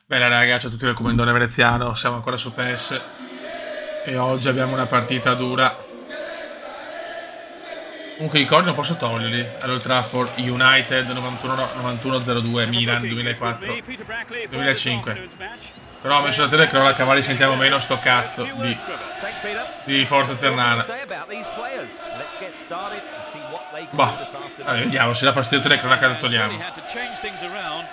Bene raga, ciao a tutti del Comandone Veneziano, siamo ancora su PES e oggi abbiamo una partita dura. Comunque i ricordi non posso toglierli. All'Old Trafford, United 91-02, And Milan looking, it's with me, 2004, Peter Brackley for this 2005. afternoon's match. Però ho messo la telecronaca, magari sentiamo meno sto A cazzo few di, words, Trevor. Thanks, Peter. di Forza What can we Ternana. say about these players? Let's get started and see what they can Boh, do this allora, afternoon. vediamo, se dà fastidio la telecronaca la Has really togliamo. had to change things around.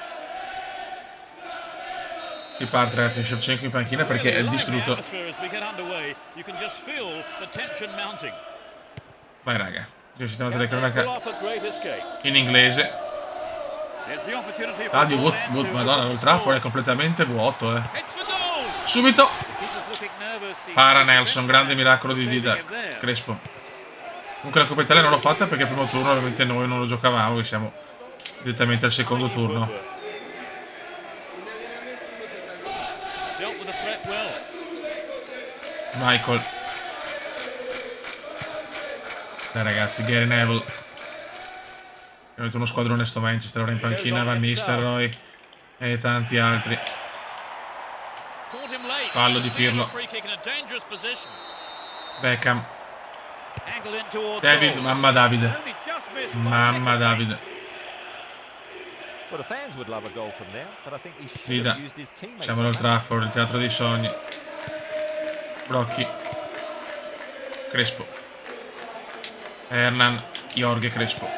Si parte ragazzi, Shevchenko in panchina perché è Really il lively distrutto. atmosphere as we get underway. You can just feel the tension mounting. Vai raga, ci sentiamo la Can they pull telecronaca off a great escape? in inglese. Here's the opportunity for Stadio Paul End to Madonna, l'Old attempt to Trafford score. è completamente vuoto, It's for goal. Subito! The keeper's looking nervous. He Para has Nelson, defensive grande end miracolo di saving Dida him there. Crespo. Comunque la Coppa Italia non l'ho fatta perché il primo turno ovviamente noi non lo giocavamo, che siamo direttamente al secondo Shining turno. footwork. Dealt with the threat well. Michael. Dai ragazzi, Gary Neville. Avete uno squadrone sto Manchester, ora in panchina Van Nistelrooy e tanti altri. Caught him late. Fallo di Conceded a Pirlo. free kick in a dangerous position. Beckham. Angled in towards David, goal. mamma Davide. Only just missed by a Mamma nick of Davide. Well, the fans would love a goal from there, but I think he should Dida. have used his teammates. Siamo on al that. Trafford, il teatro dei sogni. Brocchi. Crespo. Hernan, Jorge Crespo.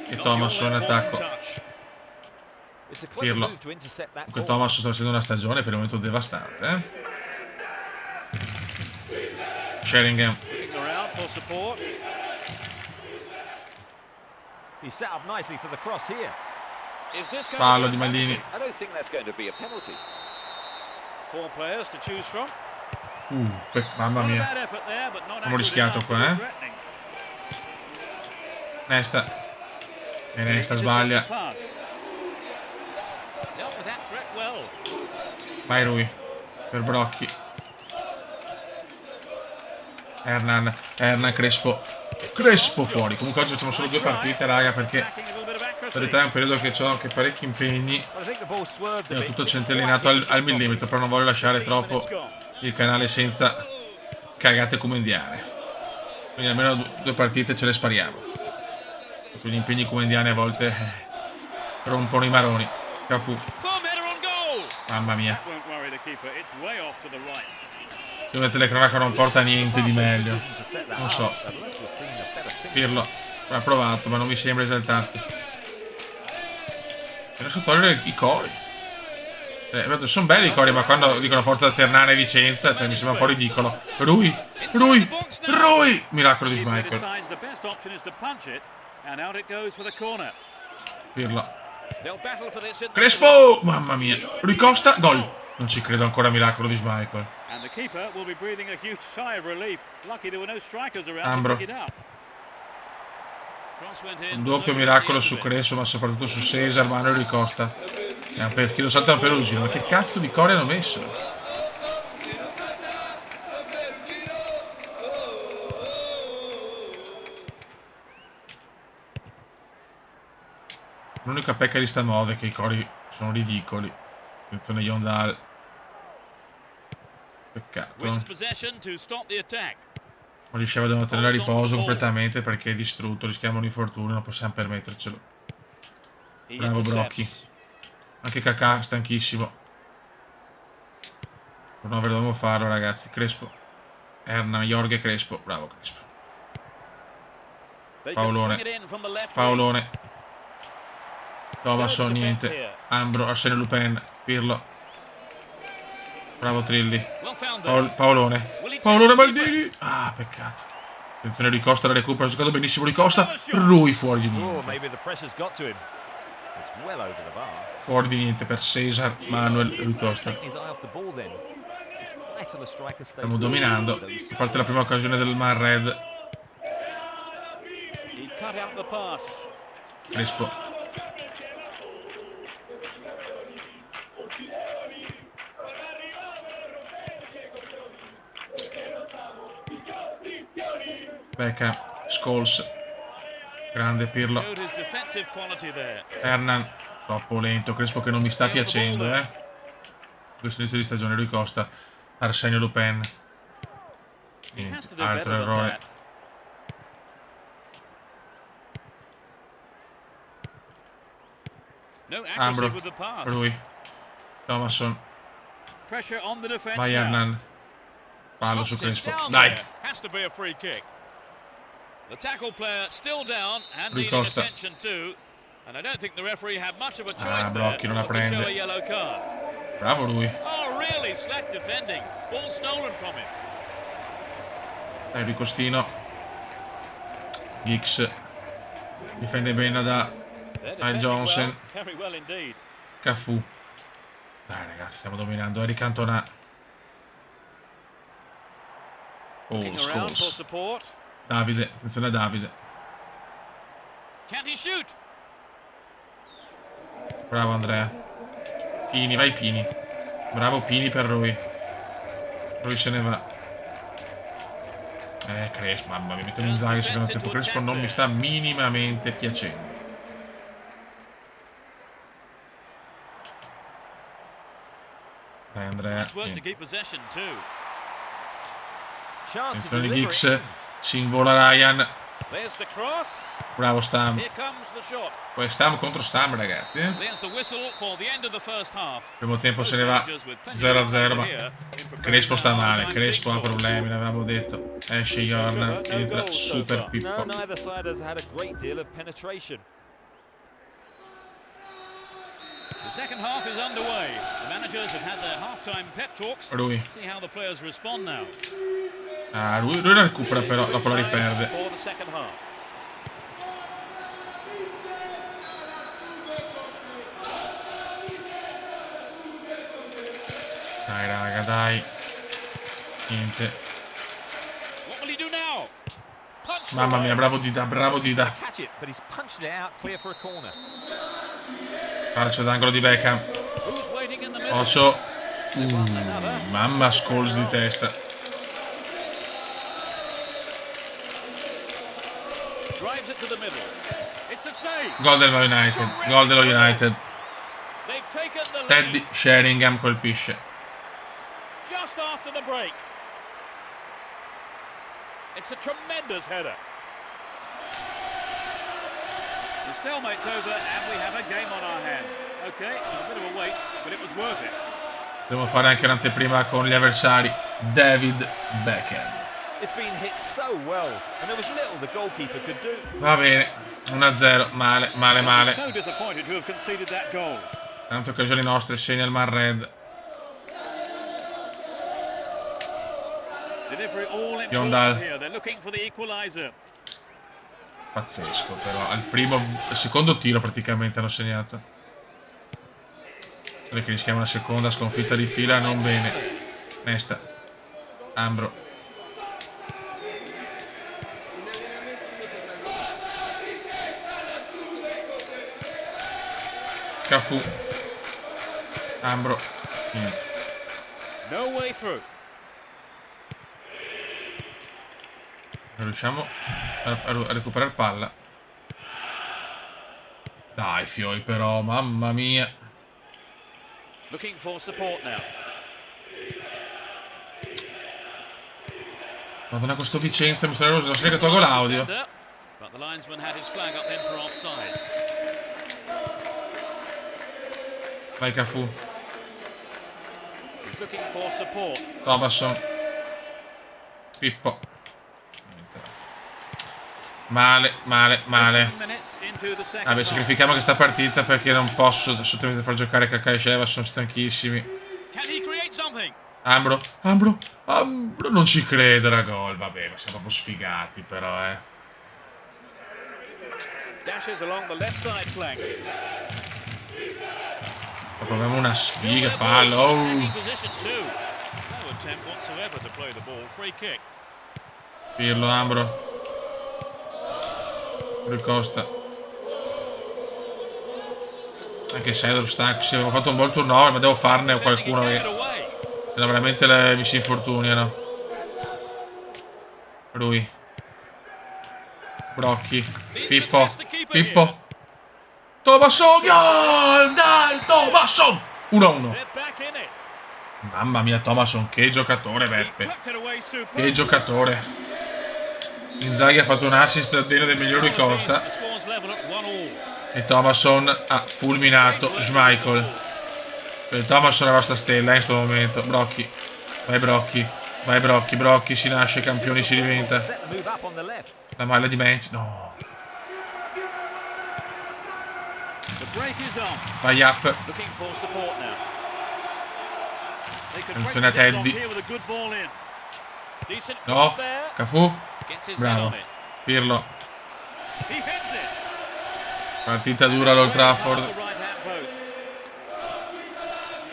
E Thomas in attacco. It's a clever Pirlo. move to intercept that Comunque ball. Thomas sta facendo una stagione per il momento devastante, Sheringham. Looking around for support. He's set up nicely for the cross here. Is this going Fallo to di be a Maldini. penalty? I don't think that's going to be a penalty. 4 players to choose from. Mamma Not a mia. bad effort there, but not Abbiamo accurate rischiato enough to qua, be eh. threatening. Nesta. E Nesta Intercepted sbaglia. pass. Dealt with that threat well. Vai Rui. Per Brocchi. Hernan Crespo. Crespo fuori. Comunque oggi facciamo solo 2 partite, raga, perché Lacking a little bit of in accuracy. verità è un periodo che ho anche parecchi impegni. But I think the ball swerved a E ho bit. tutto Didn't centellinato quite hit al it millimetro, però non voglio lasciare 15 troppo minutes gone. il canale senza cagate comendiane. Quindi almeno 2 partite ce le spariamo. Perché gli impegni comendiani a volte rompono i maroni. Cafu. Firm header on goal. Mamma mia. That won't worry the keeper. It's way off to the right. Secondo me telecronaca non porta niente di meglio. to set that Non up. so. I'd love to have seen a better finish. Pirlo ha provato, ma non mi sembra esaltante. E adesso togliere i cori. Sono belli i cori, ma quando dicono Forza Ternana e Vicenza, cioè mi sembra un po' ridicolo. Rui! Miracolo di Keeper Schmeichel. decides the best option is to punch it, and out it goes for the corner. Pirlo. They'll battle for this in the Crespo! Mamma mia. Rui Costa, gol. Non ci credo ancora, miracolo di Schmeichel. And the keeper will be breathing a huge sigh of relief. Lucky there were no strikers around Ambro. to pick it up. Cross went in, Un but doppio nobody miracolo at the su end of it. Crespo, ma soprattutto su Cesar, Manuel Rui Costa. Perché lo saltano per Perugino. Ma che cazzo di cori hanno messo? L'unica pecca di sta moda è che i cori sono ridicoli. Attenzione Yondal. Peccato. Wins possession to stop the attack. Non riusciamo a tenere a riposo completamente perché è distrutto. Rischiamo un infortunio, non possiamo permettercelo. He Bravo intercepts. Brocchi. Anche Kakà stanchissimo. Turnover dobbiamo farlo, ragazzi. Crespo. Hernan, Jorge Crespo. Bravo Crespo. They can Paolone. swing it in from the left wing. Paolone. Thomas, Stirred the defense niente. here. Ambro, Arsene Lupin. Pirlo. Bravo Trilli. Well found there. Paolone. Paolone Maldini. Ah, peccato. Attenzione Ricosta la recupera. Ha giocato benissimo Ricosta. Rui fuori di Oh, niente. maybe the pressure's got to him. It's well over the bar. Fuori di niente per Cesar, Manuel, Rui Costa. Taking his eye off the ball then. It's flat on the striker stays Stiamo dominando. A parte la prima occasione del Man Red. He cut out the pass. Crespo. Beckham. Scholes. Grande Pirlo. Showed his defensive quality there. Hernan. Troppo lento. Crespo che non mi sta piacendo, Questo inizio di stagione, Rui Costa, Arsenio Lupin. Niente, altro errore. No accuracy Ambro, with the pass. Rui, Thomasson, Pressure on the defense vai now. Hernan. Fallo su Tossed it Crespo. down Dai, there. Has to be a free kick. The tackle player still down and Rui needing Costa. attention too. And I don't think the referee had much of a choice Ah, there Brocchi non la but to show prende. a yellow card. Bravo lui. Oh, really slack defending. Ball stolen from him. Dai, Rui Costino. Giggs difende bene da They're Ryan defending Johnson. well. Very well indeed. Cafu. Dai ragazzi, stiamo dominando. Eric Cantona. Oh, Looking around for Scholes. support. Davide, attenzione a Davide. Can he shoot? Bravo Andrea. Pini, vai Pini. Bravo Pini per Rui. Rui se ne va. Crespo, mamma mia, metto Inzaghi al secondo tempo. Crespo non mi sta minimamente piacendo. Dai Andrea. Nice work to Niente. keep possession too. Chance to Attenzione deliver Giggs. it. Si invola Ryan. There's the cross. Bravo Stam. Here comes the shot. Poi Stam contro Stam ragazzi. There's the whistle for the end of the first half. Primo tempo se ne va 0-0, ma Crespo sta male. Crespo ha problemi, l'avevamo detto. Esce Jordan, entra Super No, Pippo. neither side has had a great deal of penetration. The second half is underway. The managers have had their half-time pep talks. Lui. See how the players respond now. Ah, lui la recupera però, dopo la riperde. For the second half. Dai raga, dai. Niente. What will he do now? Punch Mamma mia, away. bravo Dida, bravo Dida. Catch it, but he's punched it out clear for a corner. Calcio d'angolo di Beckham. Who's waiting in the middle? Oso. Mamma Scholes di testa. Drives it to the middle. It's a save. Gol dello United. Gol dello United. They've taken the lead Teddy Sheringham colpisce. just after the break. It's a tremendous header. The stalemate's over and we have a game on our hands. Okay, it was a bit of a wait, but it was worth it. Devo fare anche un'anteprima con gli avversari. David Beckham. It's been hit so well, and there was little the goalkeeper could do. Va bene. 1-0. Male, male, male. So disappointed to have conceded that goal. Tante occasioni nostre. Segna il Man Red. Delivery all Yondal. important here. They're looking for the equalizer. Pazzesco però. Al secondo tiro praticamente hanno segnato. Perché rischiamo una seconda sconfitta di fila. Non bene. Nesta. Ambro. Cafu. Ambro. Niente. No way through. Non riusciamo a recuperare palla. Dai Fioi però, mamma mia. Looking for support now. Madonna, questo Vicenza mi sta nervoso. Che tolgo l'audio. But the linesman had his flag up then for offside. Vai Cafu. He's looking for support. Thomasson. Pippo. Niente. Male, male, male. 15 minutes into the second Vabbè, half. sacrifichiamo questa partita perché non posso assolutamente far giocare Kaká e Sheva, sono stanchissimi. Can he create something? Ambro, Ambro, Ambro, non ci credo, era gol. Vabbè, ma siamo proprio sfigati però, Dashes along the left side flank. Proprio abbiamo una sfiga, fallo. Oh. Attacking position too. No attempt whatsoever to play the ball. Free kick. Pirlo, Ambro. Rui Costa. Anche Sedor stanco, sì, avevo fatto un buon turnover, ma devo farne qualcuno Defending it che... away. Se no veramente mi si infortuniano. Rui. Brocchi. Pippo. Pippo. Thomasson. Gol! Dai, Thomasson! 1-1. They're back in it. Mamma mia, Thomasson, che giocatore, He Beppe. tucked it away Che superbly. giocatore. Inzaghi ha fatto un assist degno del miglior di All of these, Costa. the score's level at 1-1. E Thomasson ha fulminato Great work with the Schmeichel. ball. E Thomasson è la vostra stella in questo momento. Brocchi. Vai Brocchi. Vai Brocchi. Brocchi si nasce campioni, si diventa. Set the move up on the left. La maglia di Bench. No. The break is on. Vai up. Looking for support now. They could break Attenzione a the deadlock Teddy. here with a good ball in. Decent No. cross there. Cafu. Gets his head Bravo. on it. Pirlo. He hits it. Partita dura all'Old Way past Trafford. the right-hand post.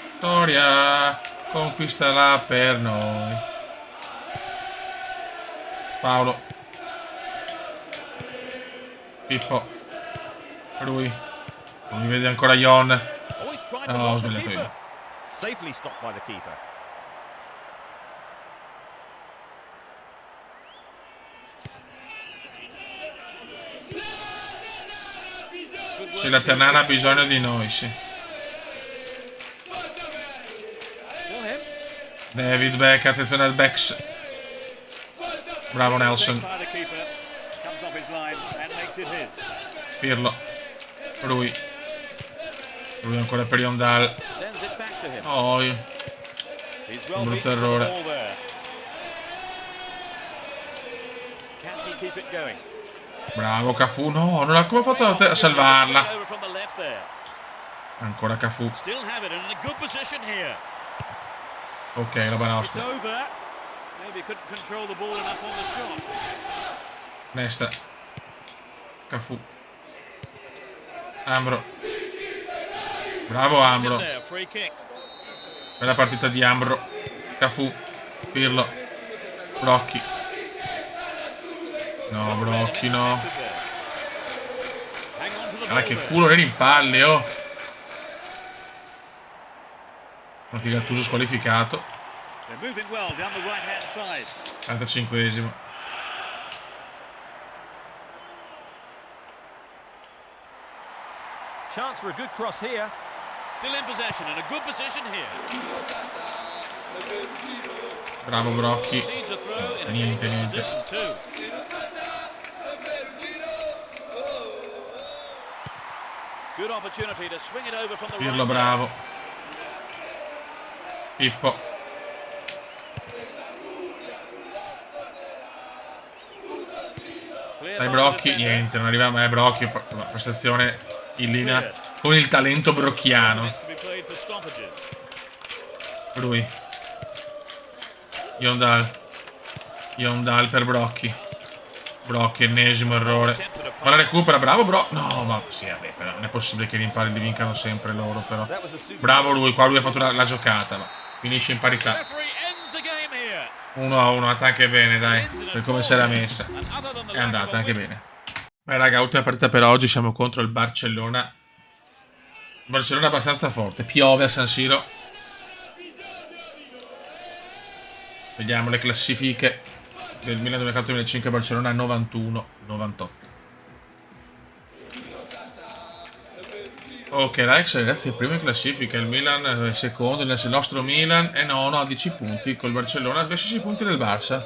Vittoria. Conquistala per noi. Paolo. Pippo. Lui. Non mi vede ancora Ion. Oh, he's trying to No, ho block the sbagliato keeper. io. Safely stopped by the keeper. Good Sì, work la to Ternana ha keep it bisogno going. di noi, sì. Still him. David Beck, attenzione al Becks. Bravo Well Nelson. taken by the keeper. Comes off his line and makes it his. Pirlo. Lui. Lui ancora per Yondal. Sends it back to him. Oh, He's well un brutto beaten to the errore. ball there. Can he keep it going? Bravo Cafu. No, non ha come ha fatto a salvarla. Over from the left there. Ancora Cafu. Still have it and in a good position here. Ok, roba It's nostra. over. Maybe couldn't control the ball enough on the shot. Nesta. Cafu. Ambro. Bravo In Ambro. there, free kick. Bella partita di Ambro. Cafu. Pirlo. Brocchi. No, Brocchi no. Intercepted there. Hang on to the Guarda ball che there. culo eri in palle, oh. Anche Gattuso squalificato. They're moving well down the right-hand side. 45esimo. Chance for a good cross here. Still in possession in a good position here. Bravo Brocchi. Seeds a throw in a Niente, dangerous niente. position too. Good opportunity to swing it over from the Pirlo right. bravo. Pippo. Cleared Dai by the Brocchi. defender. Niente, non arriva mai Brocchi. Prestazione in linea con il talento brocchiano. Minutes to be played for stoppages. Lui. Yondal. Yondal per Brocchi. Brocchi, ennesimo errore. Ma la recupera, bravo Bro. No, ma sì, vabbè, però non è possibile che gli impari li vincano sempre loro, però. That was a super. Bravo lui, qua lui ha fatto la giocata, ma finisce in parità. Referee ends the game here. 1-1, è andata anche bene, dai, per come si era messa. And other than the È lack of andata a anche win, bene. Beh raga, ultima partita per oggi, siamo contro il Barcellona. Barcellona abbastanza forte, piove a San Siro. Vediamo le classifiche del Milan 2004-2005, Barcellona 91-98. Ok, l'Ajax ragazzi è primo in classifica, il Milan è secondo, il nostro Milan è nono a 10 punti, col Barcellona a 16 punti del Barça.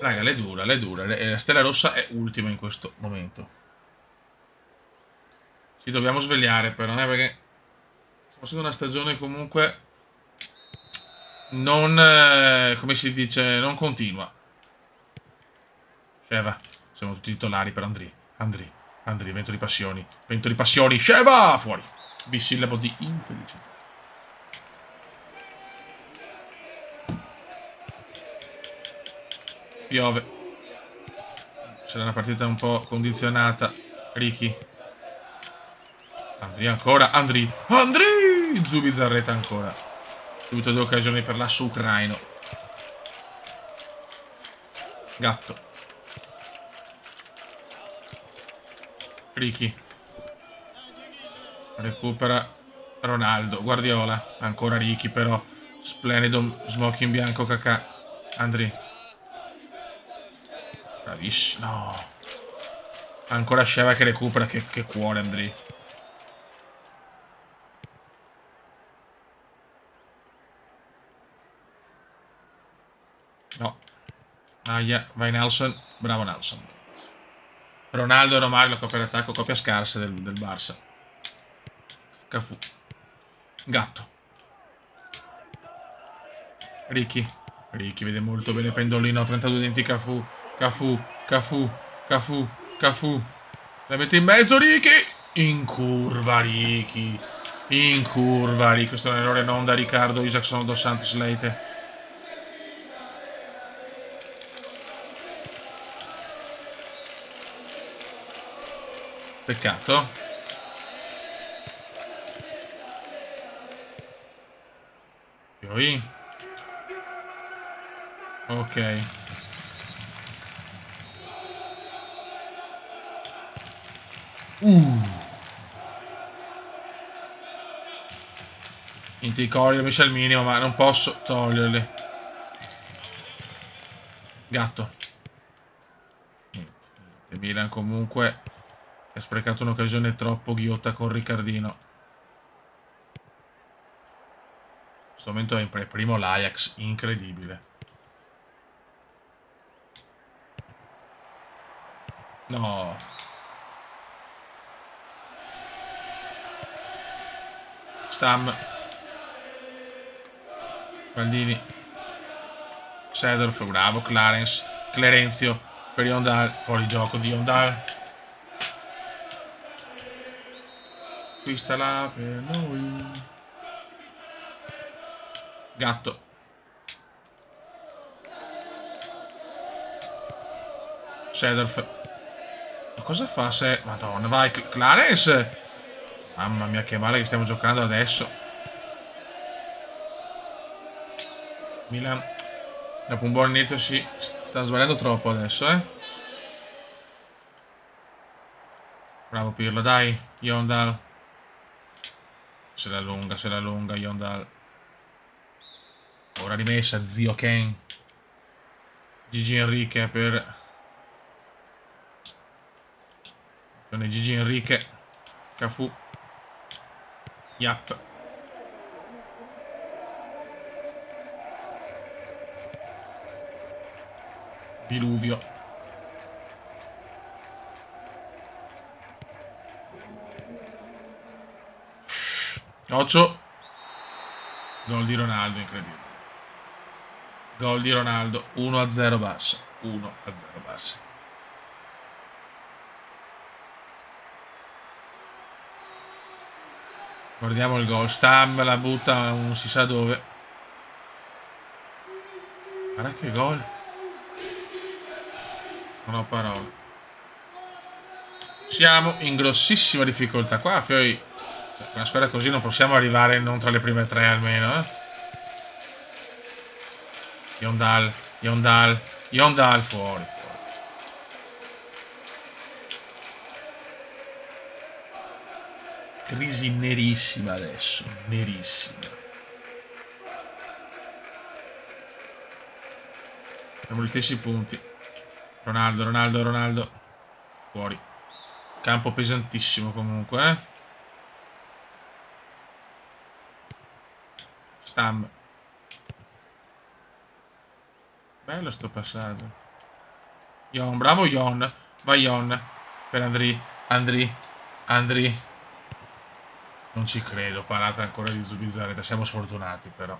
Raga, l'è dura, la Stella Rossa è ultima in questo momento. Ci dobbiamo svegliare però, perché stiamo facendo una stagione comunque non, come si dice, non continua. Sheva, siamo tutti titolari per Andri, vento di passioni, Sheva, fuori. Bisillabo di infelicità. Piove. Sarà una partita un po' condizionata. Ricky. Andri ancora, Andri, Zubizarreta ancora. Subito 2 occasioni per l'asso ucraino. Gatto. Ricky. Recupera Ronaldo. Guardiola. Ancora Ricky però. Splendido smoking bianco Kakà. Andri. Bravissimo. No. Ancora Sheva che recupera. Che cuore Andri. No. Aia, vai Nelson. Bravo Nelson. Ronaldo e Romario, la coppia d'attacco, coppia scarsa del Barça. Cafu. Gatto. Ricky. Ricky vede molto bene Pendolino. 32 denti Cafu. Cafu. Cafu. Cafu. Cafu. La mette in mezzo Ricky. In curva Ricky. In curva Ricky. Questo è un errore non da Riccardo Isaacson dos Santos Leite. Peccato. Poi. Ok. Inti al minimo, ma non posso toglierli. Gatto. Niente. Milan comunque ha sprecato un'occasione troppo ghiotta con Riccardino. In questo momento è primo l'Ajax, incredibile. No. Stam. Maldini. Sedorf, bravo. Clarenzio per Yondal. Fuori gioco di Yondal. Qui sta là per noi. Gatto. Sedorf. Ma cosa fa se... Madonna, vai. Clarence. Mamma mia, che male che stiamo giocando adesso. Milan, dopo un buon inizio, si sta sbagliando troppo adesso, eh. Bravo Pirlo, dai. Yondal. Se la lunga, Yondal. Ora rimessa, zio Ken. Gigi Enrique per... Gigi Enrique. Cafu. Yap. Diluvio. Occhio. Gol di Ronaldo, incredibile. Gol di Ronaldo. 1-0 Barça. 1-0 Barça. Guardiamo il gol. Stam la butta non si sa dove. Guarda che gol. Non ho parole. Siamo in grossissima difficoltà qua. Poi una squadra così non possiamo arrivare non tra le prime tre almeno, Yondal. Fuori. Crisi nerissima adesso. Nerissima. Abbiamo gli stessi punti. Ronaldo. Fuori. Campo pesantissimo comunque, Stam. Bello sto passaggio. Bravo Yon. Vai Yon. Per Andri. Non ci credo. Parata ancora di Zubizarreta. Siamo sfortunati però.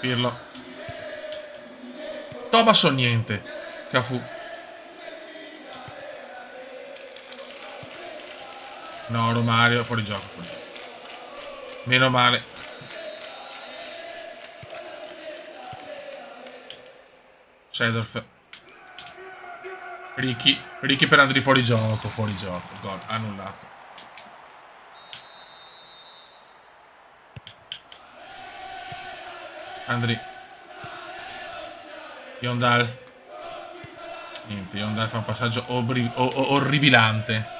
Pirlo. Thomason niente. Cafu. No, Romario. Fuori gioco. Meno male. Sedorf. Ricky per Andri fuori gioco. Gol. Annullato. Andri. Yondal. Niente, Yondal fa un passaggio orribilante.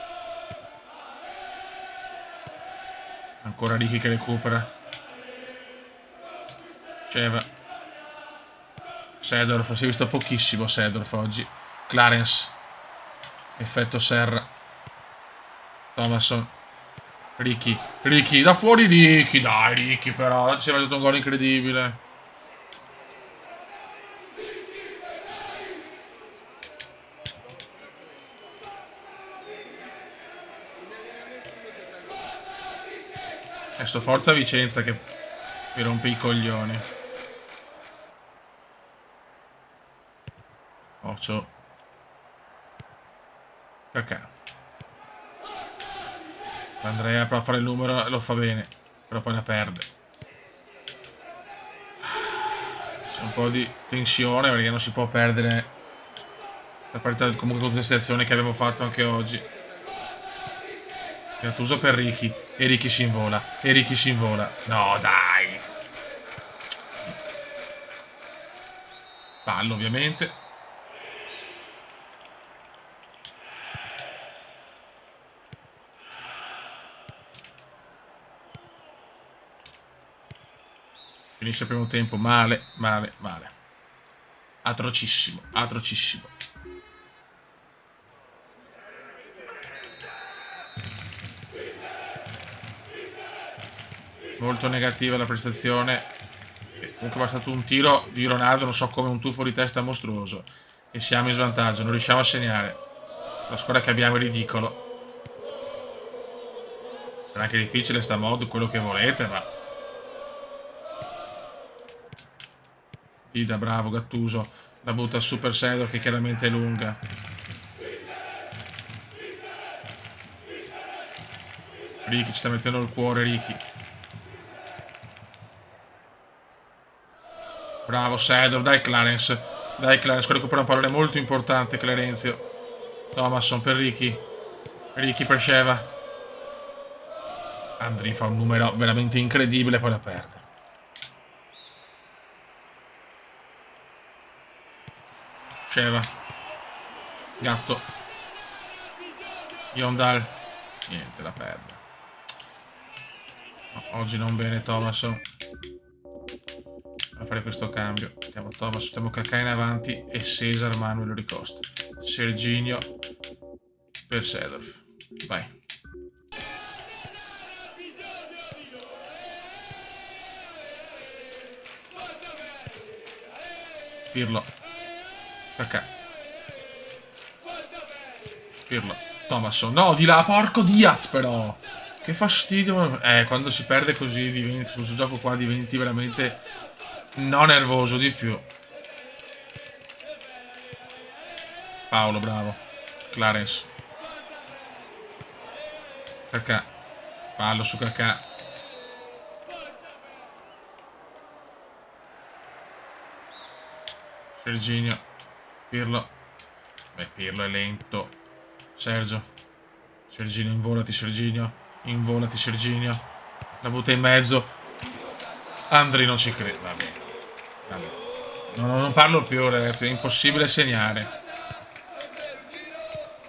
Ancora Ricky che recupera. Sheva. Sedorf, si è visto pochissimo Sedorf oggi. Clarence. Effetto Serra. Thomason. Ricky, da fuori Ricky. Dai Ricky però, si è mangiato un gol incredibile. Adesso forza Vicenza che mi rompe i coglioni. Occhio. Cacà. Andrea prova a fare il numero e lo fa bene. Però poi la perde. C'è un po' di tensione perché non si può perdere la partita comunque con queste azioni che abbiamo fatto anche oggi. Gattuso per Ricky. E Ricky si invola. E Ricky si invola. No, dai. Fallo, ovviamente. Finisce il primo tempo male, male, male. Atrocissimo, atrocissimo. Molto negativa la prestazione. Comunque è bastato un tiro di Ronaldo, non so come, un tuffo di testa mostruoso. E siamo in svantaggio, non riusciamo a segnare. La squadra che abbiamo è ridicolo. Sarà anche difficile sta mod, quello che volete, ma... Tida, bravo, Gattuso. La butta al Super Sedor che chiaramente è lunga. Ricky ci sta mettendo il cuore, Ricky. Bravo Sedor, dai Clarence. Dai Clarence, quello recupera un pallone molto importante, Clarenzio. Thomasson per Ricky. Ricky per Sheva. Andri fa un numero veramente incredibile, poi la perde. Sheva. Gatto. Yondal. Niente, la perde. No, oggi non bene Thomasson. A fare questo cambio. Mettiamo Thomas, mettiamo Kaká in avanti e Cesar Manuel Ricosta. Serginho per Sedorf. Vai. Pirlo. Kaká. Pirlo. Thomasson. No, di là, porco Diaz però. Che fastidio. Quando si perde così, su questo gioco qua diventi veramente non nervoso di più. Paolo, bravo. Clarence. Kaká. Fallo su Kaká. Serginho. Pirlo. Beh, Pirlo è lento. Sergio. Serginho, involati Serginho. Involati Serginho. La butta in mezzo. Andri non ci crede. Vabbè. Vabbè. Non parlo più, ragazzi. È impossibile segnare.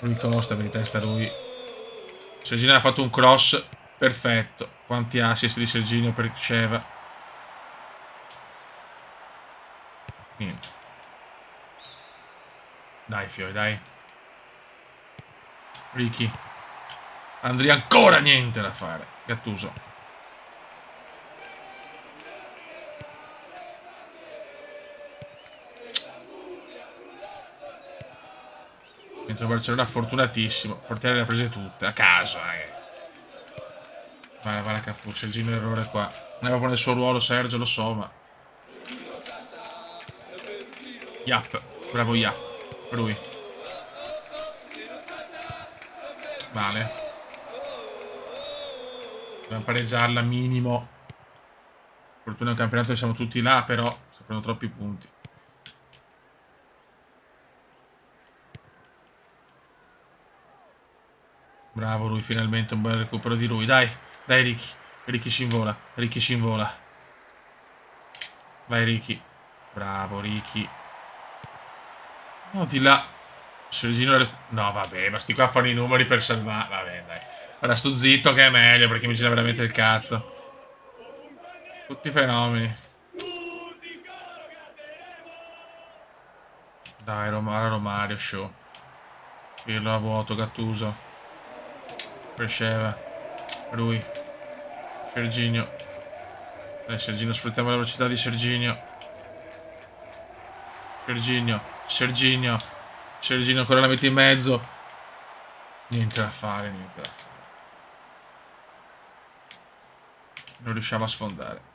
Lui Costa per di testa lui. Serginho ha fatto un cross perfetto. Quanti assist di Serginho per Sheva. Niente. Dai Fioi, dai. Ricky. Andri ancora niente da fare. Gattuso. Mentre Barcellona fortunatissimo. Portiere le ha prese tutte. A caso, Vai, vai, Cafu. Serginho errore qua. Non è proprio nel suo ruolo Sergio, lo so, ma... Yap. Bravo Yap. Lui. Vale. Dobbiamo pareggiarla minimo. Fortuna è un campionato che siamo tutti là, però sta prendendo troppi punti. Bravo lui, finalmente un bel recupero di lui. Dai, dai Ricky. Ricky si invola. Ricky si invola. Vai Ricky. Bravo Ricky. No, di là. Sergino... No, vabbè, ma sti qua fanno i numeri per salvare. Vabbè, dai. Ora sto zitto che è meglio perché mi gira veramente il cazzo. Tutti fenomeni. Dai, Romario, show. Pirlo a vuoto, Gattuso. Cresceva. Lui. Serginho. Dai, Serginho, sfruttiamo la velocità di Serginho. Serginho. Serginho ancora la mette in mezzo. Niente da fare, niente da fare. Non riusciamo a sfondare.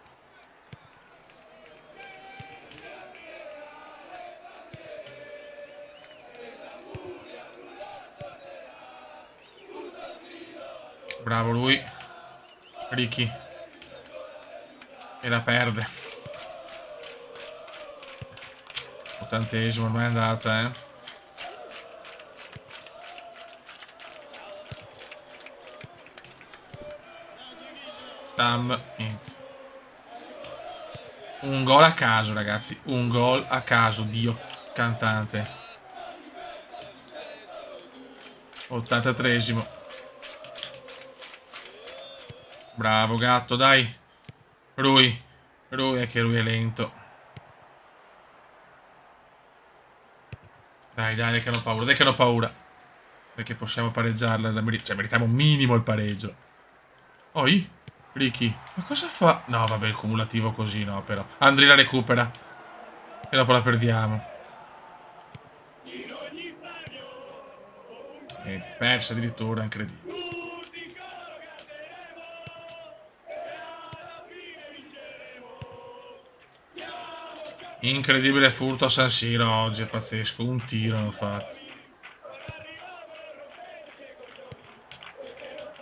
Bravo lui. Ricky. E la perde. 80esimo, ormai è andata, eh. Stam, niente. Un gol a caso, ragazzi. Un gol a caso, Dio cantante. 83esimo. Bravo gatto, dai. Lui è che lui è lento. Dai, dai, che hanno paura, dai che hanno paura. Perché possiamo pareggiarla, cioè meritiamo un minimo il pareggio. Oi, Ricky, ma cosa fa? No, vabbè, il cumulativo così no, però. Andri la recupera. E dopo la perdiamo. Niente, persa addirittura, incredibile. Incredibile furto a San Siro oggi, è pazzesco. Un tiro hanno fatto.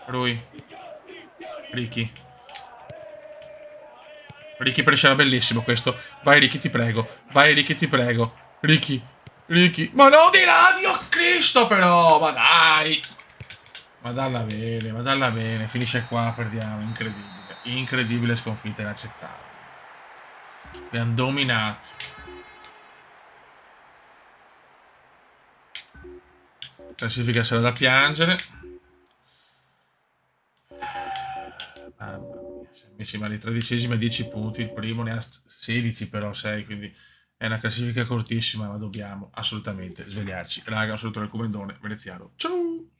Rui. Ricky. Ricky presseva bellissimo questo. Vai Ricky, ti prego. Vai Ricky, ti prego. Ricky. Ricky. Ma no, di là, Dio Cristo però. Ma dai. Ma dalla bene, ma dalla bene. Finisce qua, perdiamo. Incredibile. Incredibile sconfitta, inaccettabile. Abbiamo dominato. Classifica sarà da piangere. Mamma mia. Invece male 13esimo e 10 punti. Il primo ne ha 16 però 6. Quindi è una classifica cortissima. Ma dobbiamo assolutamente svegliarci. Raga, un saluto dal Comendone veneziano. Ciao!